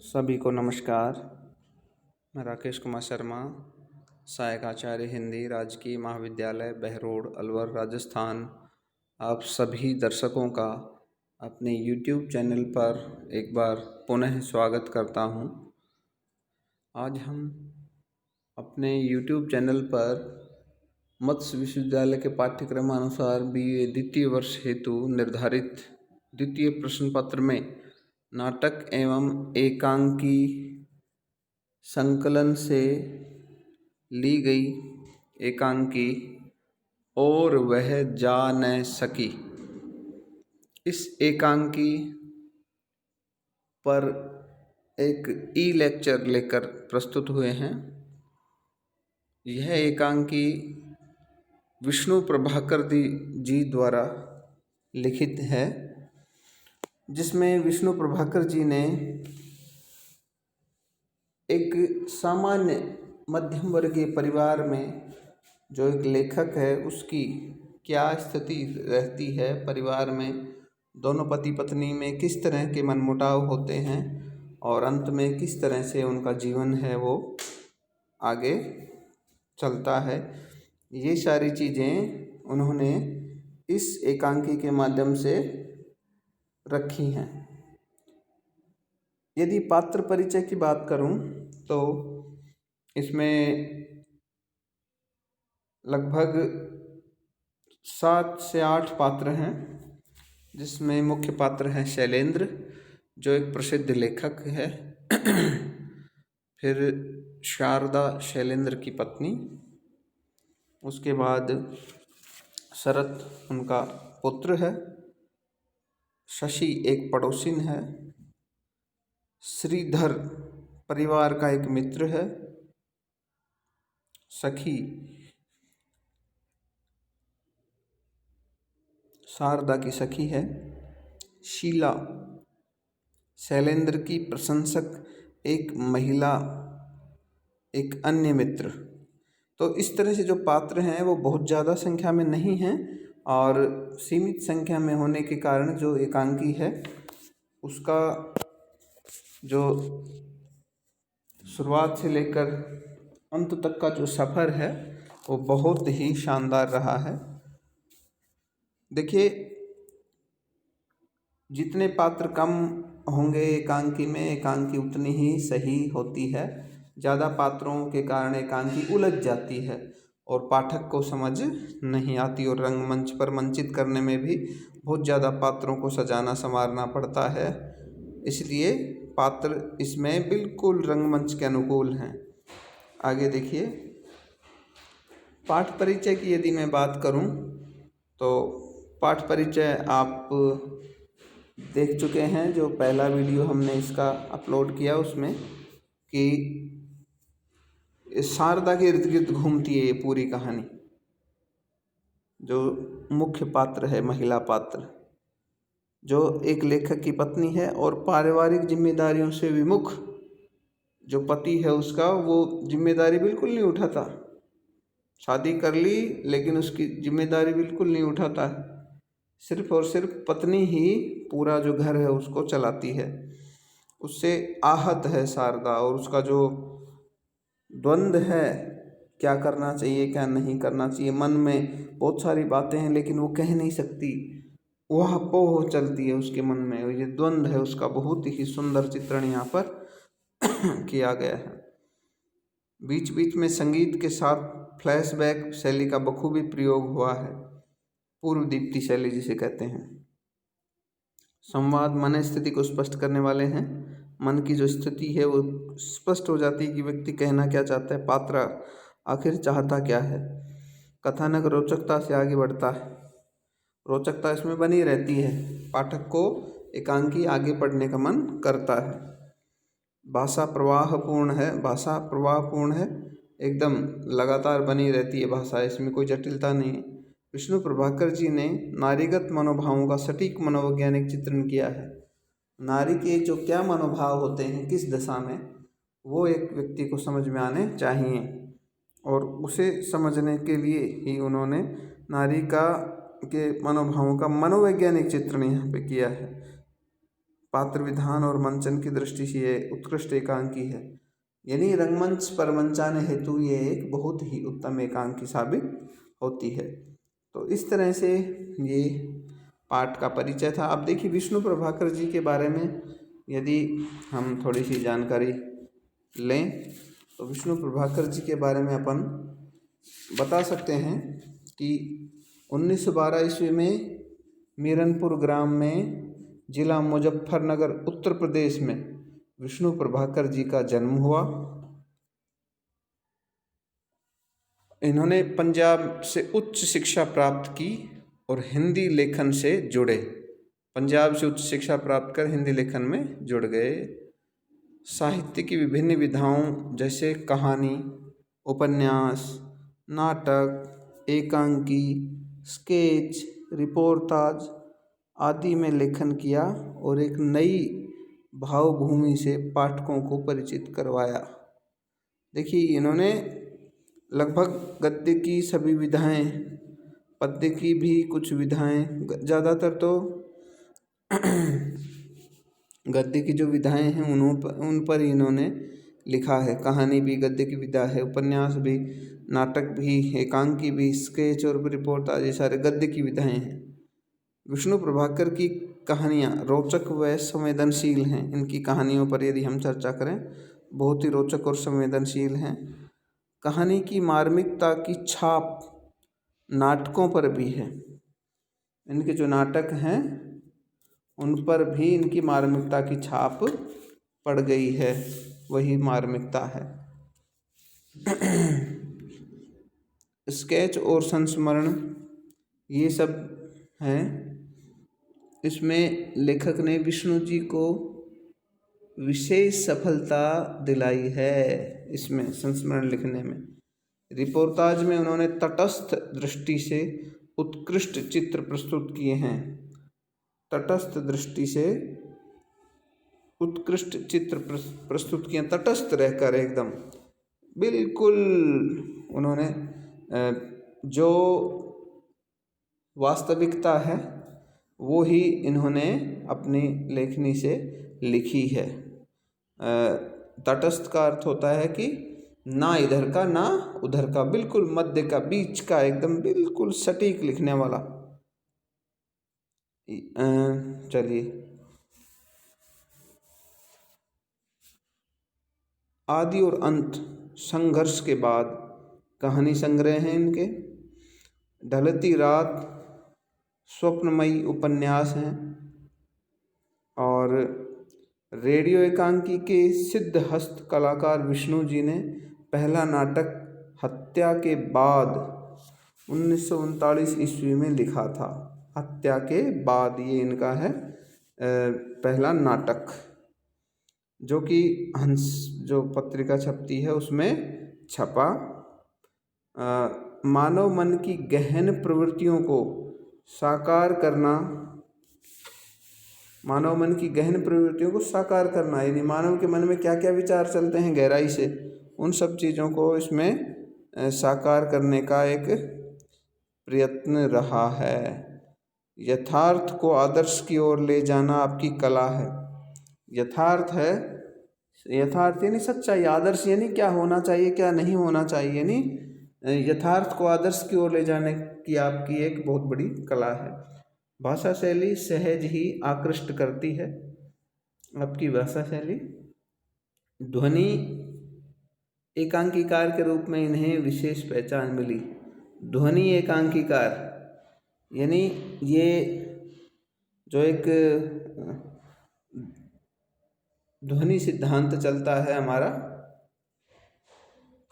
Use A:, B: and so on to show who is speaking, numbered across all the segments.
A: सभी को नमस्कार। मैं राकेश कुमार शर्मा, सहायक आचार्य हिंदी, राजकीय महाविद्यालय बहरोड, अलवर, राजस्थान। आप सभी दर्शकों का अपने YouTube चैनल पर एक बार पुनः स्वागत करता हूं। आज हम अपने YouTube चैनल पर मत्स्य विश्वविद्यालय के पाठ्यक्रमानुसार BA द्वितीय वर्ष हेतु निर्धारित द्वितीय प्रश्न पत्र में नाटक एवं एकांकी संकलन से ली गई एकांकी और वह जा न सकी, इस एकांकी पर एक लेक्चर लेकर प्रस्तुत हुए हैं। यह एकांकी विष्णु प्रभाकर जी द्वारा लिखित है, जिसमें विष्णु प्रभाकर जी ने एक सामान्य मध्यम वर्गीय परिवार में जो एक लेखक है उसकी क्या स्थिति रहती है, परिवार में दोनों पति पत्नी में किस तरह के मनमुटाव होते हैं और अंत में किस तरह से उनका जीवन है वो आगे चलता है, ये सारी चीज़ें उन्होंने इस एकांकी के माध्यम से रखी हैं। यदि पात्र परिचय की बात करूं तो इसमें लगभग 7 से 8 पात्र हैं, जिसमें मुख्य पात्र हैं शैलेंद्र, जो एक प्रसिद्ध लेखक है। फिर शारदा शैलेंद्र की पत्नी, उसके बाद शरत उनका पुत्र है, शशि एक पड़ोसिन है, श्रीधर परिवार का एक मित्र है, सखी शारदा की सखी है, शीला शैलेंद्र की प्रशंसक एक महिला, एक अन्य मित्र। तो इस तरह से जो पात्र हैं वो बहुत ज़्यादा संख्या में नहीं हैं और सीमित संख्या में होने के कारण जो एकांकी है उसका जो शुरुआत से लेकर अंत तक का जो सफ़र है वो बहुत ही शानदार रहा है। देखिए, जितने पात्र कम होंगे एकांकी में, एकांकी उतनी ही सही होती है। ज़्यादा पात्रों के कारण एकांकी उलझ जाती है और पाठक को समझ नहीं आती और रंगमंच पर मंचित करने में भी बहुत ज़्यादा पात्रों को सजाना संवारना पड़ता है, इसलिए पात्र इसमें बिल्कुल रंगमंच के अनुकूल हैं। आगे देखिए, पाठ परिचय की यदि मैं बात करूं तो पाठ परिचय आप देख चुके हैं, जो पहला वीडियो हमने इसका अपलोड किया उसमें कि शारदा के इर्द गिर्द घूमती है ये पूरी कहानी। जो मुख्य पात्र है, महिला पात्र, जो एक लेखक की पत्नी है और पारिवारिक जिम्मेदारियों से विमुख जो पति है उसका, वो जिम्मेदारी बिल्कुल नहीं उठाता। शादी कर ली लेकिन उसकी जिम्मेदारी बिल्कुल नहीं उठाता है, सिर्फ और सिर्फ पत्नी ही पूरा जो घर है उसको चलाती है। उससे आहत है शारदा और उसका जो द्वंद्व है, क्या करना चाहिए क्या नहीं करना चाहिए, मन में बहुत सारी बातें हैं लेकिन वो कह नहीं सकती, वह पोह चलती है उसके मन में, ये द्वंद्व है उसका। बहुत ही सुंदर चित्रण यहाँ पर किया गया है। बीच बीच में संगीत के साथ फ्लैशबैक शैली का बखूबी प्रयोग हुआ है, पूर्व दीप्ति शैली जिसे कहते हैं। संवाद मन स्थिति को स्पष्ट करने वाले हैं। मन की जो स्थिति है वो स्पष्ट हो जाती है कि व्यक्ति कहना क्या चाहता है, पात्र आखिर चाहता क्या है। कथानक रोचकता से आगे बढ़ता है, रोचकता इसमें बनी रहती है, पाठक को एकांकी आगे पढ़ने का मन करता है। भाषा प्रवाहपूर्ण है, भाषा प्रवाहपूर्ण है, एकदम लगातार बनी रहती है भाषा, इसमें कोई जटिलता नहीं है। विष्णु प्रभाकर जी ने नारीगत मनोभावों का सटीक मनोवैज्ञानिक चित्रण किया है। नारी के जो क्या मनोभाव होते हैं किस दशा में, वो एक व्यक्ति को समझ में आने चाहिए और उसे समझने के लिए ही उन्होंने नारी का के मनोभावों का मनोवैज्ञानिक चित्रण यहाँ पे किया है। पात्र विधान और मंचन की दृष्टि से ये उत्कृष्ट एकांकी है। यानी रंगमंच पर मंचाने हेतु ये एक बहुत ही उत्तम एकांकी साबित होती है। तो इस तरह से ये पाठ का परिचय था। अब देखिए विष्णु प्रभाकर जी के बारे में यदि हम थोड़ी सी जानकारी लें तो विष्णु प्रभाकर जी के बारे में अपन बता सकते हैं कि 1912 ईस्वी में मीरनपुर ग्राम में जिला मुजफ्फरनगर उत्तर प्रदेश में विष्णु प्रभाकर जी का जन्म हुआ। इन्होंने पंजाब से उच्च शिक्षा प्राप्त की और हिंदी लेखन से जुड़े। पंजाब से उच्च शिक्षा प्राप्त कर हिंदी लेखन में जुड़ गए। साहित्य की विभिन्न विधाओं जैसे कहानी, उपन्यास, नाटक, एकांकी, स्केच, रिपोर्टाज आदि में लेखन किया और एक नई भावभूमि से पाठकों को परिचित करवाया। देखिए इन्होंने लगभग गद्य की सभी विधाएं, पद्य की भी कुछ विधाएं, ज़्यादातर तो गद्य की जो विधाएं हैं उन पर इन्होंने लिखा है। कहानी भी गद्य की विधा है, उपन्यास भी, नाटक भी, एकांकी भी, स्केच और रिपोर्ट आदि सारे गद्य की विधाएं हैं। विष्णु प्रभाकर की कहानियाँ रोचक व संवेदनशील हैं। इनकी कहानियों पर यदि हम चर्चा करें बहुत ही रोचक और संवेदनशील हैं। कहानी की मार्मिकता की छाप नाटकों पर भी है। इनके जो नाटक हैं उन पर भी इनकी मार्मिकता की छाप पड़ गई है, वही मार्मिकता है। स्केच और संस्मरण ये सब हैं। इसमें लेखक ने विष्णु जी को विशेष सफलता दिलाई है, इसमें संस्मरण लिखने में। रिपोर्टाज में उन्होंने तटस्थ दृष्टि से उत्कृष्ट चित्र प्रस्तुत किए हैं। तटस्थ दृष्टि से उत्कृष्ट चित्र प्रस्तुत किए, तटस्थ रहकर एकदम बिल्कुल उन्होंने जो वास्तविकता है वो ही इन्होंने अपनी लेखनी से लिखी है। तटस्थ का अर्थ होता है कि ना इधर का ना उधर का, बिल्कुल मध्य का, बीच का, एकदम बिल्कुल सटीक लिखने वाला। चलिए आदि और अंत संघर्ष के बाद कहानी संग्रह हैं इनके। ढलती रात स्वप्नमयी उपन्यास हैं और रेडियो एकांकी के सिद्ध हस्त कलाकार विष्णु जी ने पहला नाटक हत्या के बाद 1939 ईस्वी में लिखा था। हत्या के बाद ये इनका है पहला नाटक, जो कि हंस जो पत्रिका छपती है उसमें छपा। मानव मन की गहन प्रवृत्तियों को साकार करना, मानव मन की गहन प्रवृत्तियों को साकार करना, यानी मानव के मन में क्या क्या विचार चलते हैं गहराई से, उन सब चीज़ों को इसमें साकार करने का एक प्रयत्न रहा है। यथार्थ को आदर्श की ओर ले जाना आपकी कला है। यथार्थ है, यथार्थ यानी सच्चाई, आदर्श यानी क्या होना चाहिए क्या नहीं होना चाहिए, यानी यथार्थ को आदर्श की ओर ले जाने की आपकी एक बहुत बड़ी कला है। भाषा शैली सहज ही आकृष्ट करती है। आपकी भाषा शैली, ध्वनि एकांकीकार के रूप में इन्हें विशेष पहचान मिली। ध्वनि एकांकीकार यानी ये जो एक ध्वनि सिद्धांत चलता है हमारा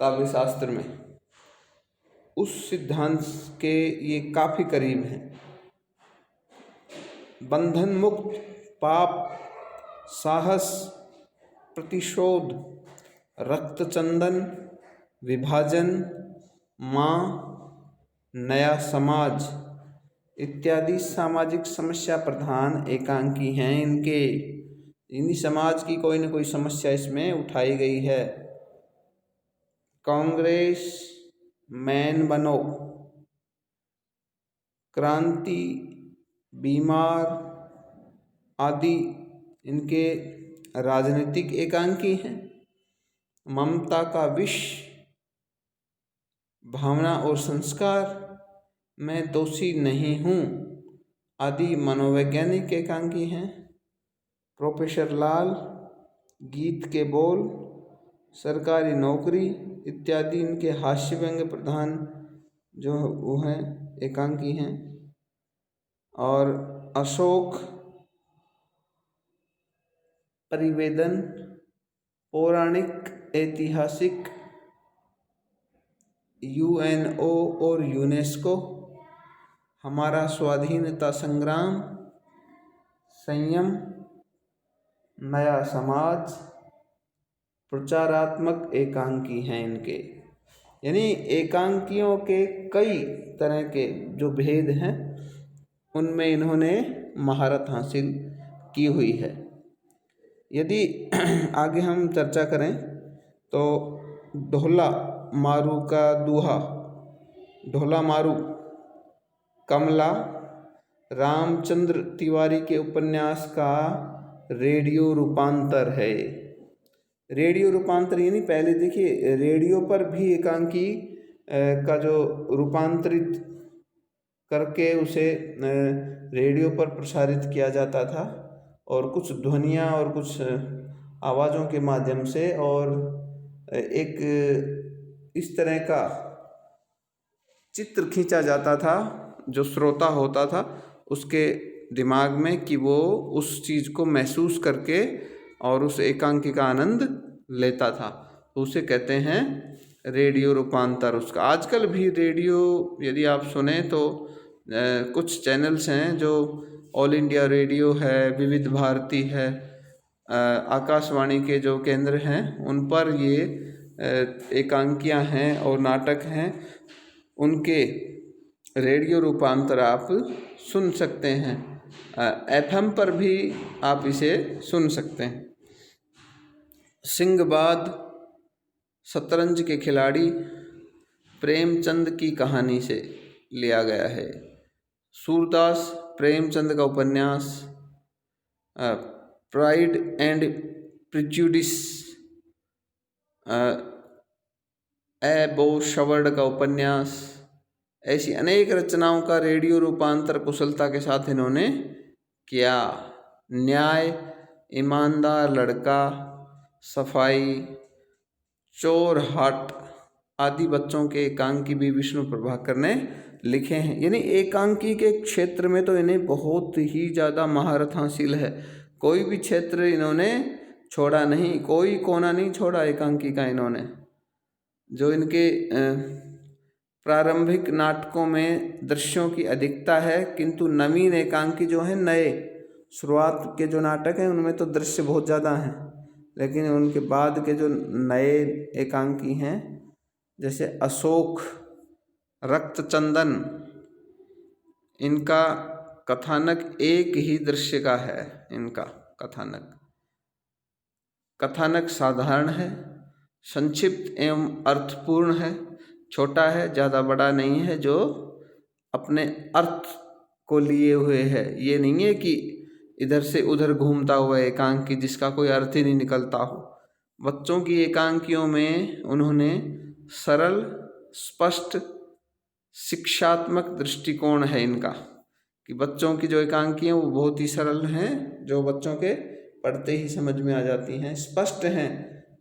A: काव्य शास्त्र में, उस सिद्धांत के ये काफ़ी करीब हैं। बंधन मुक्त, पाप, साहस, प्रतिशोध, रक्तचंदन, विभाजन, माँ, नया समाज इत्यादि सामाजिक समस्या प्रधान एकांकी हैं इनके। इन्हीं समाज की कोई न कोई समस्या इसमें उठाई गई है। कांग्रेस मैन बनो, क्रांति, बीमार आदि इनके राजनीतिक एकांकी हैं। ममता का विष, भावना और संस्कार, मैं दोषी नहीं हूँ आदि मनोवैज्ञानिक एकांकी हैं। प्रोफेसर लाल, गीत के बोल, सरकारी नौकरी इत्यादि इनके हास्य व्यंग्य प्रधान जो वो हैं एकांकी हैं। और अशोक, परिवेदन, पौराणिक, ऐतिहासिक, यूएनओ और यूनेस्को, हमारा स्वाधीनता संग्राम, संयम, नया समाज, प्रचारात्मक एकांकी हैं इनके। यानी एकांकियों के कई तरह के जो भेद हैं उनमें इन्होंने महारत हासिल की हुई है। यदि आगे हम चर्चा करें तो ढोला मारू का दूहा, ढोला मारू कमला रामचंद्र तिवारी के उपन्यास का रेडियो रूपांतर है। रेडियो रूपांतर यानी पहले देखिए रेडियो पर भी एकांकी का जो रूपांतरित करके उसे रेडियो पर प्रसारित किया जाता था और कुछ ध्वनियाँ और कुछ आवाज़ों के माध्यम से, और एक इस तरह का चित्र खींचा जाता था जो श्रोता होता था उसके दिमाग में कि वो उस चीज़ को महसूस करके और उस एकांकी का आनंद लेता था, तो उसे कहते हैं रेडियो रूपांतर। उसका आजकल भी रेडियो यदि आप सुने तो कुछ चैनल्स हैं जो ऑल इंडिया रेडियो है, विविध भारती है, आकाशवाणी के जो केंद्र हैं उन पर ये एकांकियाँ हैं और नाटक हैं, उनके रेडियो रूपांतर आप सुन सकते हैं। एफएम पर भी आप इसे सुन सकते हैं। सिंहबाद, शतरंज के खिलाड़ी, प्रेमचंद की कहानी से लिया गया है। सूरदास प्रेमचंद का उपन्यास, प्राइड एंड प्रिजुडिस, बोशवर्ड का उपन्यास, ऐसी अनेक रचनाओं का रेडियो रूपांतर कुशलता के साथ इन्होंने किया। न्याय, ईमानदार लड़का, सफाई, चोर हाट आदि बच्चों के एकांकी भी विष्णु प्रभाकर ने लिखे हैं। यानी एकांकी के क्षेत्र में तो इन्हें बहुत ही ज़्यादा महारत हासिल है। कोई भी क्षेत्र इन्होंने छोड़ा नहीं, कोई कोना नहीं छोड़ा एकांकी का इन्होंने। जो इनके प्रारंभिक नाटकों में दृश्यों की अधिकता है, किंतु नवीन एकांकी जो है, नए शुरुआत के जो नाटक हैं उनमें तो दृश्य बहुत ज़्यादा हैं, लेकिन उनके बाद के जो नए एकांकी हैं जैसे अशोक, रक्तचंदन, इनका कथानक एक ही दृश्य का है। इनका कथानक साधारण है, संक्षिप्त एवं अर्थपूर्ण है, छोटा है, ज़्यादा बड़ा नहीं है, जो अपने अर्थ को लिए हुए है। ये नहीं है कि इधर से उधर घूमता हुआ एकांकी जिसका कोई अर्थ ही नहीं निकलता हो। बच्चों की एकांकियों में उन्होंने सरल, स्पष्ट, शिक्षात्मक दृष्टिकोण है इनका, कि बच्चों की जो एकांकी हैं वो बहुत ही सरल हैं, जो बच्चों के पढ़ते ही समझ में आ जाती हैं, स्पष्ट हैं,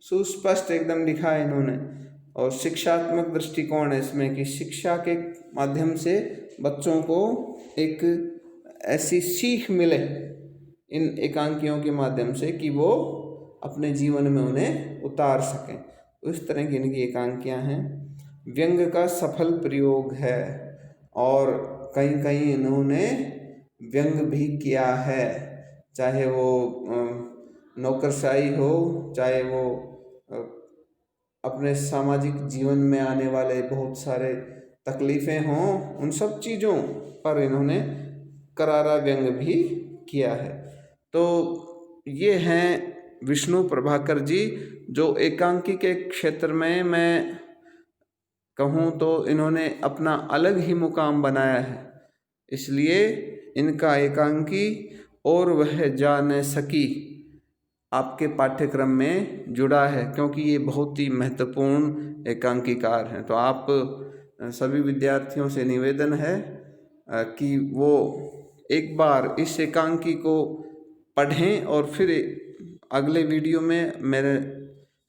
A: सुस्पष्ट एकदम लिखा है इन्होंने। और शिक्षात्मक दृष्टिकोण है इसमें कि शिक्षा के माध्यम से बच्चों को एक ऐसी सीख मिले इन एकांकियों के माध्यम से कि वो अपने जीवन में उन्हें उतार सकें। उस तरह की इनकी एकांकियाँ हैं। व्यंग का सफल प्रयोग है और कहीं कहीं इन्होंने व्यंग भी किया है, चाहे वो नौकरशाही हो, चाहे वो अपने सामाजिक जीवन में आने वाले बहुत सारे तकलीफ़ें हों, उन सब चीज़ों पर इन्होंने करारा व्यंग भी किया है। तो ये हैं विष्णु प्रभाकर जी, जो एकांकी के क्षेत्र में मैं कहूँ तो इन्होंने अपना अलग ही मुकाम बनाया है। इसलिए इनका एकांकी और वह जा न सकी आपके पाठ्यक्रम में जुड़ा है, क्योंकि ये बहुत ही महत्वपूर्ण एकांकीकार हैं। तो आप सभी विद्यार्थियों से निवेदन है कि वो एक बार इस एकांकी को पढ़ें और फिर अगले वीडियो में मेरे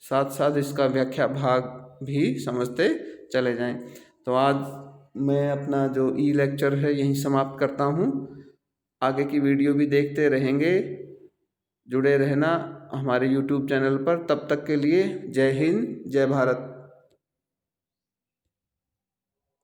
A: साथ साथ इसका व्याख्या भाग भी समझते चले जाएं। तो आज मैं अपना जो ई लेक्चर है यहीं समाप्त करता हूँ। आगे की वीडियो भी देखते रहेंगे, जुड़े रहना हमारे YouTube चैनल पर। तब तक के लिए जय हिंद, जय भारत।